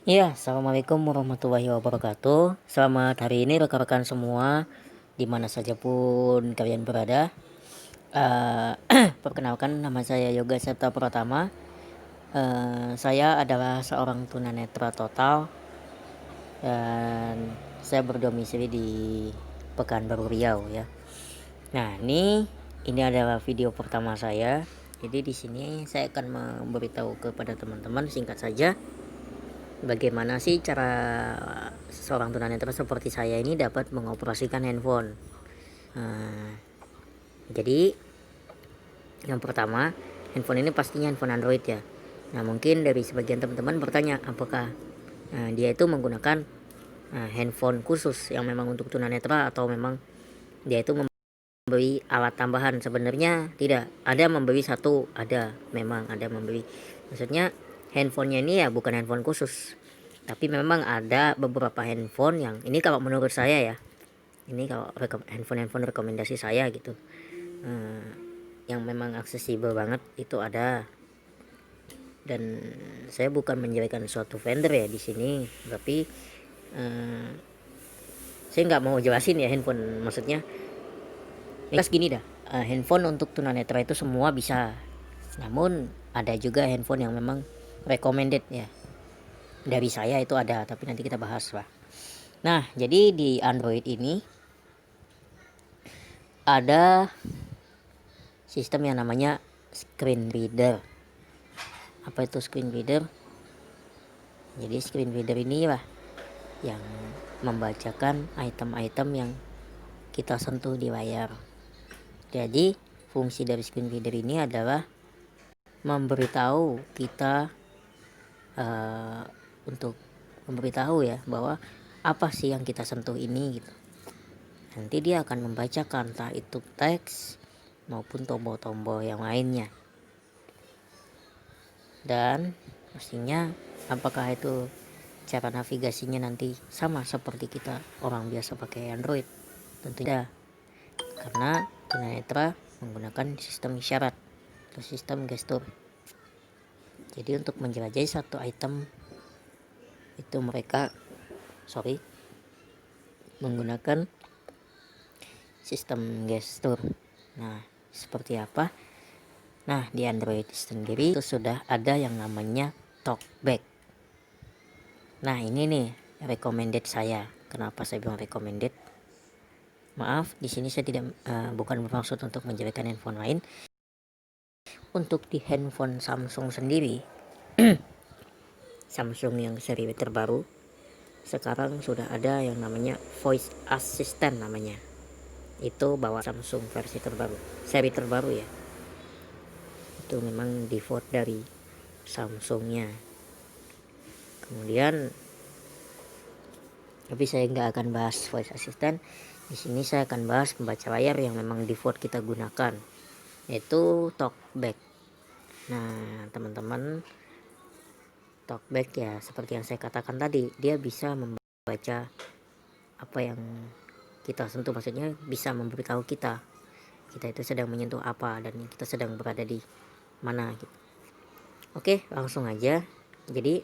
Iya, assalamualaikum warahmatullahi wabarakatuh. Selamat hari ini rekan-rekan semua, dimana saja pun kalian berada. Perkenalkan, nama saya Yoga Septa Pratama. Saya adalah seorang tunanetra total dan saya berdomisili di Pekanbaru Riau ya. Nah, ini adalah video pertama saya. Jadi di sini saya akan memberitahu kepada teman-teman singkat saja bagaimana sih cara seorang tunanetra seperti saya ini dapat mengoperasikan handphone. Jadi yang pertama, handphone ini pastinya handphone Android ya. Nah, mungkin dari sebagian teman-teman bertanya apakah dia itu menggunakan handphone khusus yang memang untuk tunanetra atau memang dia itu membeli alat tambahan. Sebenarnya tidak, ada membeli satu, memang ada membeli. Maksudnya handphonenya ini ya bukan handphone khusus, tapi memang ada beberapa handphone yang ini kalau menurut saya ya, ini kalau handphone rekomendasi saya gitu, yang memang aksesibel banget itu ada. Dan saya bukan menjelekan suatu vendor ya di sini, tapi saya nggak mau jelasin ya handphone, maksudnya jelas gini dah, handphone untuk tunanetra itu semua bisa, namun ada juga handphone yang memang recommended ya dari saya itu ada, tapi nanti kita bahas lah. Nah, jadi di Android ini ada sistem yang namanya screen reader. Apa itu screen reader? Jadi screen reader ini lah yang membacakan item-item yang kita sentuh di layar. Jadi fungsi dari screen reader ini adalah memberitahu kita untuk memberitahu ya bahwa apa sih yang kita sentuh ini gitu. Nanti dia akan membacakan entah itu teks maupun tombol-tombol yang lainnya. Dan pastinya apakah itu cara navigasinya nanti sama seperti kita orang biasa pakai Android? Tentu tidak, karena tunanetra menggunakan sistem isyarat atau sistem gestur. Jadi untuk menjelajahi satu item itu mereka menggunakan sistem gestur. Nah, seperti apa? Nah, di Android sendiri itu sudah ada yang namanya talkback. Nah, ini nih recommended saya. Kenapa saya bilang recommended? Maaf, di sini saya tidak bukan bermaksud untuk menjelekan handphone lain. Untuk di handphone Samsung sendiri, Samsung yang seri terbaru, sekarang sudah ada yang namanya voice assistant namanya. Itu bawa Samsung versi terbaru, seri terbaru ya. Itu memang default dari Samsungnya. Kemudian, tapi saya nggak akan bahas voice assistant. Di sini saya akan bahas pembaca layar yang memang default kita gunakan, yaitu talkback. Nah, teman-teman, talkback ya seperti yang saya katakan tadi, dia bisa membaca apa yang kita sentuh, maksudnya bisa memberitahu kita itu sedang menyentuh apa dan kita sedang berada di mana gitu. Oke, langsung aja. Jadi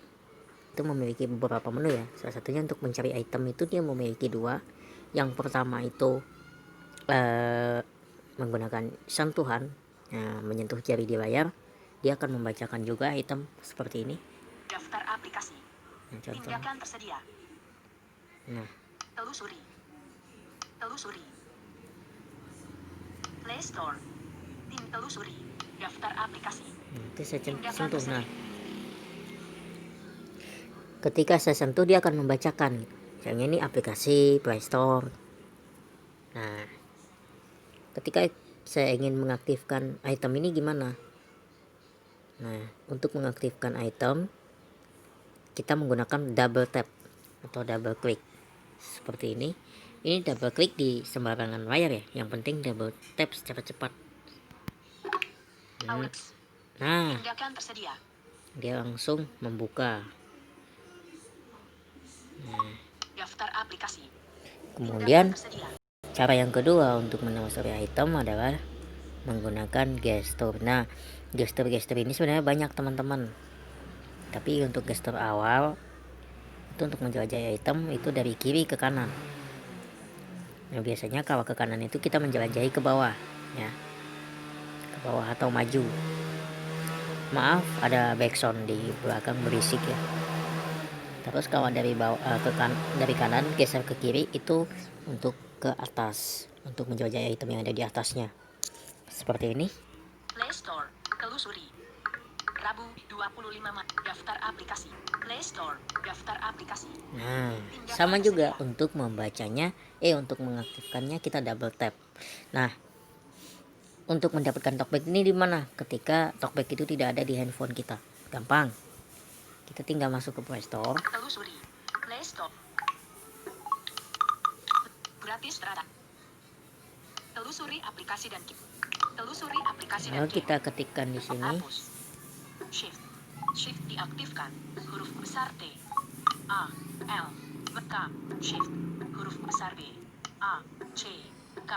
itu memiliki beberapa menu ya. Salah satunya untuk mencari item itu dia memiliki dua. Yang pertama itu menggunakan sentuhan, menyentuh jari di layar, dia akan membacakan juga item seperti ini. Daftar aplikasi. Nah, contoh. Tindakan tersedia. Nah, Telusuri. Play Store. Telusuri. Daftar aplikasi. Itu saya sentuh. Nah, ketika saya sentuh dia akan membacakan. Misalnya ini aplikasi Play Store. Nah, ketika saya ingin mengaktifkan item ini gimana? Nah, untuk mengaktifkan item kita menggunakan double tap atau double klik seperti ini. Ini double klik di sembarangan layar ya, yang penting double tap secara cepat. Nah, dia langsung membuka. Nah, daftar aplikasi. Kemudian cara yang kedua untuk menelusuri item adalah menggunakan gestur. Nah, gestur ini sebenarnya banyak teman-teman, tapi untuk gestur awal itu untuk menjelajahi item itu dari kiri ke kanan. Nah, biasanya kalau ke kanan itu kita menjelajahi ke bawah ya, ke bawah atau maju. Maaf ada backsound di belakang berisik ya. Terus kalau dari bawah dari kanan geser ke kiri itu untuk ke atas, untuk menjelajahi item yang ada di atasnya. Seperti ini. Play Store, telusuri. Rabu 25 Maret, daftar aplikasi. Play Store, daftar aplikasi. Nah, sama juga untuk membacanya, untuk mengaktifkannya kita double tap. Nah, untuk mendapatkan talkback ini di mana? Ketika talkback itu tidak ada di handphone kita. Gampang. Kita tinggal masuk ke Play Store. Telusuri. Play Store. Gratis terada. Telusuri aplikasi dan telusuri aplikasi dan Lalu kita ketikkan di sini. Hapus. Shift diaktifkan. Huruf besar T, A, L, K. Shift. Huruf besar B, A, C, K.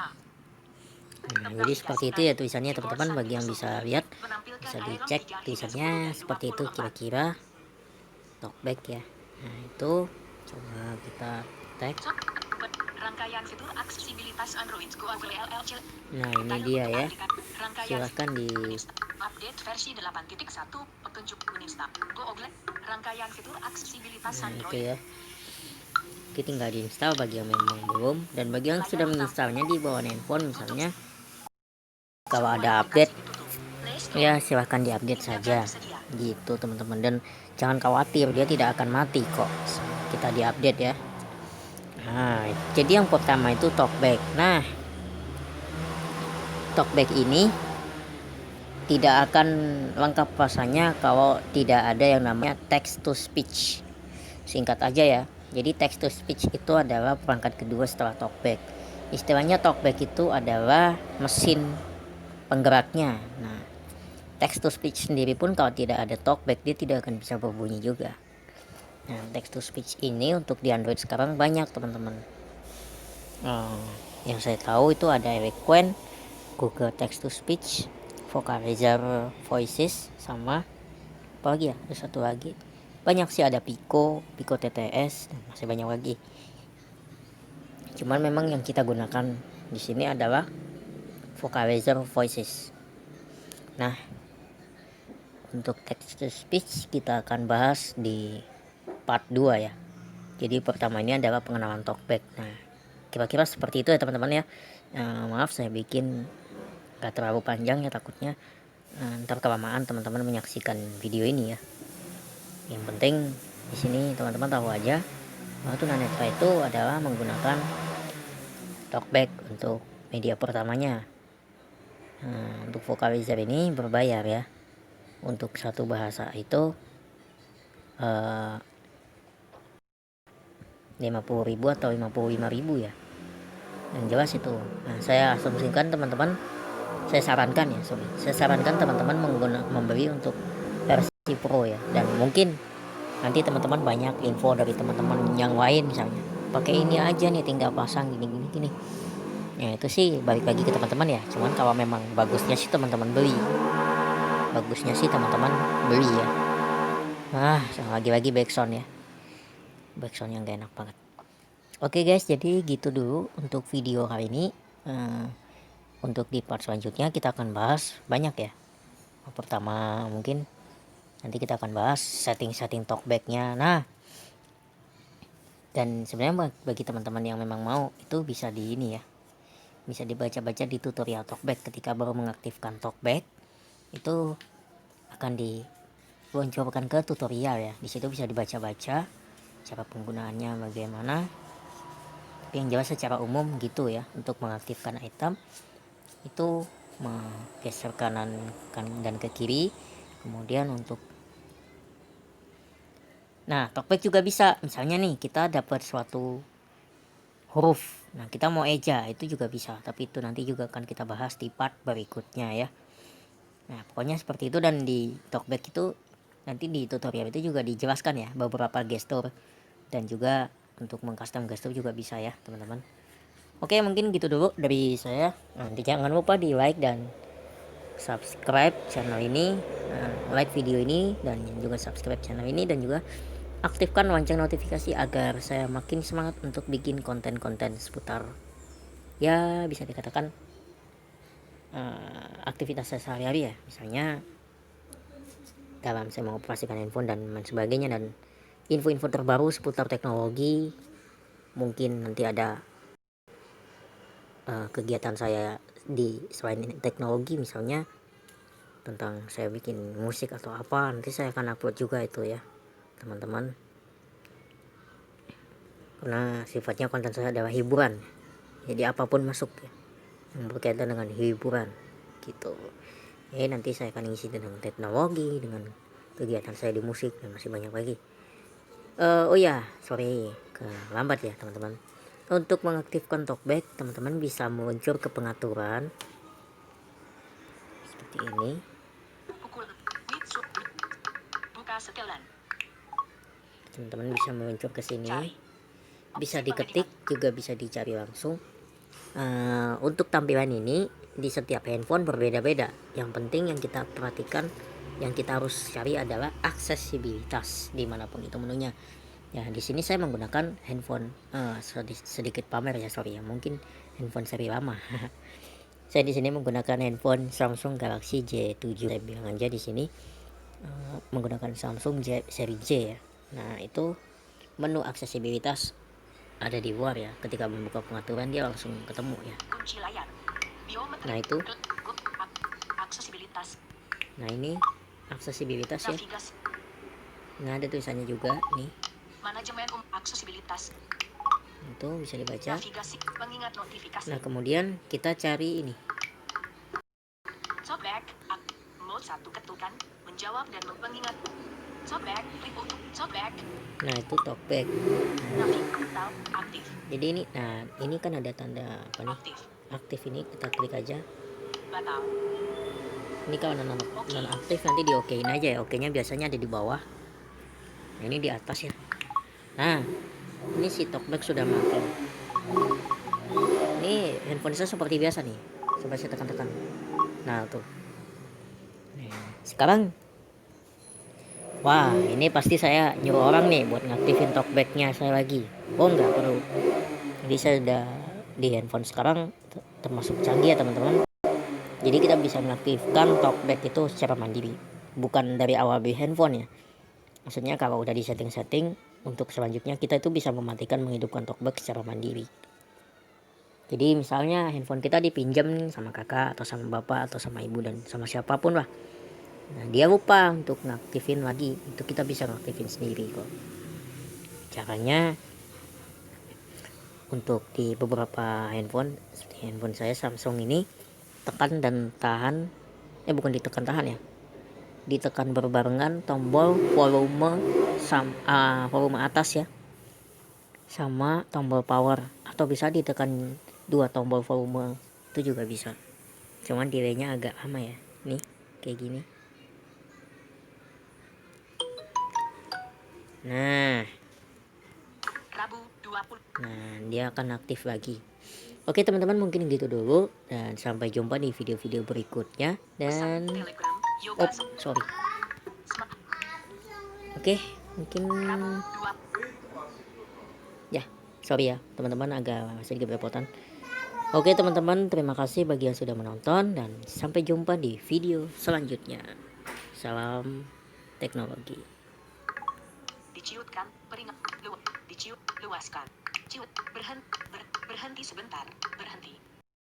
Nah, jadi seperti itu ya tulisannya teman-teman. Bagi yang bisa lihat, bisa dicek tulisannya seperti itu kira-kira talkback ya. Nah, itu coba kita tag. Rangkaian fitur aksesibilitas Android Google LLC. Nah, ini dia ya. Rangkaian Silahkan di update versi 8.1 petunjuk menginstal Google. Rangkaian fitur aksesibilitas itu Android. ya. Kita tinggal diinstal bagi yang memang belum, dan bagi yang sudah menginstalnya di bawah handphone misalnya. Kalau ada update ya silahkan diupdate saja gitu teman-teman, dan jangan khawatir, dia tidak akan mati kok kita diupdate ya. Nah, jadi yang pertama itu talkback. Nah, talkback ini tidak akan lengkap rasanya kalau tidak ada yang namanya text to speech. Singkat aja ya, jadi text to speech itu adalah perangkat kedua setelah talkback. Istilahnya talkback itu adalah mesin penggeraknya. Nah, text to speech sendiri pun kalau tidak ada talkback dia tidak akan bisa berbunyi juga. Nah, text to speech ini untuk di Android sekarang banyak teman-teman. Yang saya tahu itu ada Eloquent, Google Text to Speech, Vocalizer Voices, sama apa lagi ya? Ada satu lagi. Banyak sih, ada Pico TTS, dan masih banyak lagi. Cuman memang yang kita gunakan di sini adalah Vocalizer Voices. Nah, untuk text to speech kita akan bahas di part 2 ya. Jadi pertama ini adalah pengenalan talkback. Nah, kira-kira seperti itu ya teman-teman ya. Maaf saya bikin gak terlalu panjang ya, takutnya ntar kelamaan teman-teman menyaksikan video ini ya. Yang penting di sini teman-teman tahu aja bahwa tunanetra itu adalah menggunakan talkback untuk media pertamanya. Untuk Vocalizer ini berbayar ya. Untuk satu bahasa itu 50.000 atau 55.000 ya, yang jelas itu. Nah, saya asumsikan teman-teman, saya sarankan teman-teman membeli untuk versi pro ya. Dan mungkin nanti teman-teman banyak info dari teman-teman yang lain, misalnya pakai ini aja nih, tinggal pasang gini. Ya itu sih balik lagi ke teman-teman ya. Cuman kalau memang bagusnya sih teman-teman beli ya. Lagi-lagi backsound ya, backsound yang gak enak banget. Oke guys, jadi gitu dulu untuk video kali ini. Untuk di part selanjutnya kita akan bahas banyak ya. Pertama mungkin nanti kita akan bahas setting talkbacknya. Nah, dan sebenarnya bagi teman-teman yang memang mau, itu bisa di ini ya, bisa dibaca-baca di tutorial talkback. Ketika baru mengaktifkan talkback itu akan diluncurkan ke tutorial ya. Di situ bisa dibaca-baca cara penggunaannya bagaimana. Tapi yang jelas secara umum gitu ya. Untuk mengaktifkan item itu menggeser kanan dan ke kiri. Kemudian untuk talkback juga bisa, misalnya nih kita dapat suatu huruf, nah kita mau eja, itu juga bisa. Tapi itu nanti juga akan kita bahas di part berikutnya ya. Nah pokoknya seperti itu. Dan di talkback itu nanti di tutorial itu juga dijelaskan ya beberapa gestur, dan juga untuk mengcustom gestur juga bisa ya teman-teman. Oke, mungkin gitu dulu dari saya. Nanti jangan lupa di like dan subscribe channel ini, like video ini, dan juga subscribe channel ini, dan juga aktifkan lonceng notifikasi agar saya makin semangat untuk bikin konten-konten seputar, ya bisa dikatakan aktivitas saya sehari-hari ya, misalnya dalam saya mengoperasikan handphone dan lain sebagainya, dan info-info terbaru seputar teknologi. Mungkin nanti ada kegiatan saya di selain teknologi, misalnya tentang saya bikin musik atau apa, nanti saya akan upload juga itu ya teman-teman, karena sifatnya konten saya adalah hiburan, jadi apapun masuk ya yang berkaitan dengan hiburan gitu. Nanti saya akan isi dengan teknologi, dengan kegiatan saya di musik, dan masih banyak lagi. Oh ya, sorry lambat ya teman-teman. Untuk mengaktifkan talkback, teman-teman bisa meluncur ke pengaturan seperti ini. Pukul. Buka setelan. Teman-teman bisa meluncur ke Cari. sini. Bisa diketik, juga bisa dicari langsung. Untuk tampilan ini di setiap handphone berbeda-beda. Yang penting yang kita perhatikan, yang kita harus cari adalah aksesibilitas dimanapun itu menunya. Ya, di sini saya menggunakan handphone sedikit pamer ya, sorry ya, mungkin handphone seri lama. Saya di sini menggunakan handphone Samsung Galaxy J7. Saya bilang aja di sini menggunakan Samsung seri J ya. Nah, itu menu aksesibilitas ada di luar ya. Ketika membuka pengaturan dia langsung ketemu ya. Kunci layar. Biometri. Nah, itu. Aksesibilitas. Nah, ini aksesibilitas ya. Navigasi. Nah, ada tulisannya juga nih. Manajemen aksesibilitas. Itu bisa dibaca. Navigasi, pengingat notifikasi. Nah, kemudian kita cari ini. Talkback. Mode 1 ketukan, menjawab dan mengingat. Talkback, klik untuk talkback. Nah, itu talkback. Navigator aktif. Jadi ini, nah ini kan ada tanda apa nih? Aktif. Aktif, ini kita klik aja. Batal. Ini kalau non aktif nanti di okein aja ya. Oke-nya biasanya ada di bawah. Nah, ini di atas ya. Nah, ini si talkback sudah makan. Ini handphone saya seperti biasa nih. Coba saya tekan-tekan. Nah, tuh. Nah, sekarang wah, ini pasti saya nyuruh orang nih buat ngaktifin talkbacknya saya lagi. Oh, nggak perlu. Jadi saya udah di handphone sekarang termasuk canggih ya teman-teman. Jadi kita bisa mengaktifkan talkback itu secara mandiri, bukan dari awal di handphone ya. Maksudnya kalau udah di setting-setting, untuk selanjutnya kita itu bisa mematikan menghidupkan talkback secara mandiri. Jadi misalnya handphone kita dipinjam sama kakak atau sama bapak atau sama ibu dan sama siapapun lah. Nah, dia lupa untuk ngaktifin lagi, itu kita bisa ngaktifin sendiri kok. Caranya untuk di beberapa handphone, seperti handphone saya Samsung ini, tekan dan tahan, bukan ditekan tahan ya, ditekan berbarengan tombol volume volume atas ya, sama tombol power, atau bisa ditekan dua tombol volume, itu juga bisa. Cuman delaynya agak lama ya, nih kayak gini. Nah, dia akan aktif lagi. Oke teman-teman, mungkin gitu dulu, dan sampai jumpa di video-video berikutnya. Dan sorry. Oke, mungkin ya, sorry ya teman-teman, agak sedikit belepotan. Oke teman-teman, terima kasih bagi yang sudah menonton, dan sampai jumpa di video selanjutnya. Salam teknologi. Diciutkan, peringat, diciut, luaskan, ciut, berhenti sebentar, berhenti.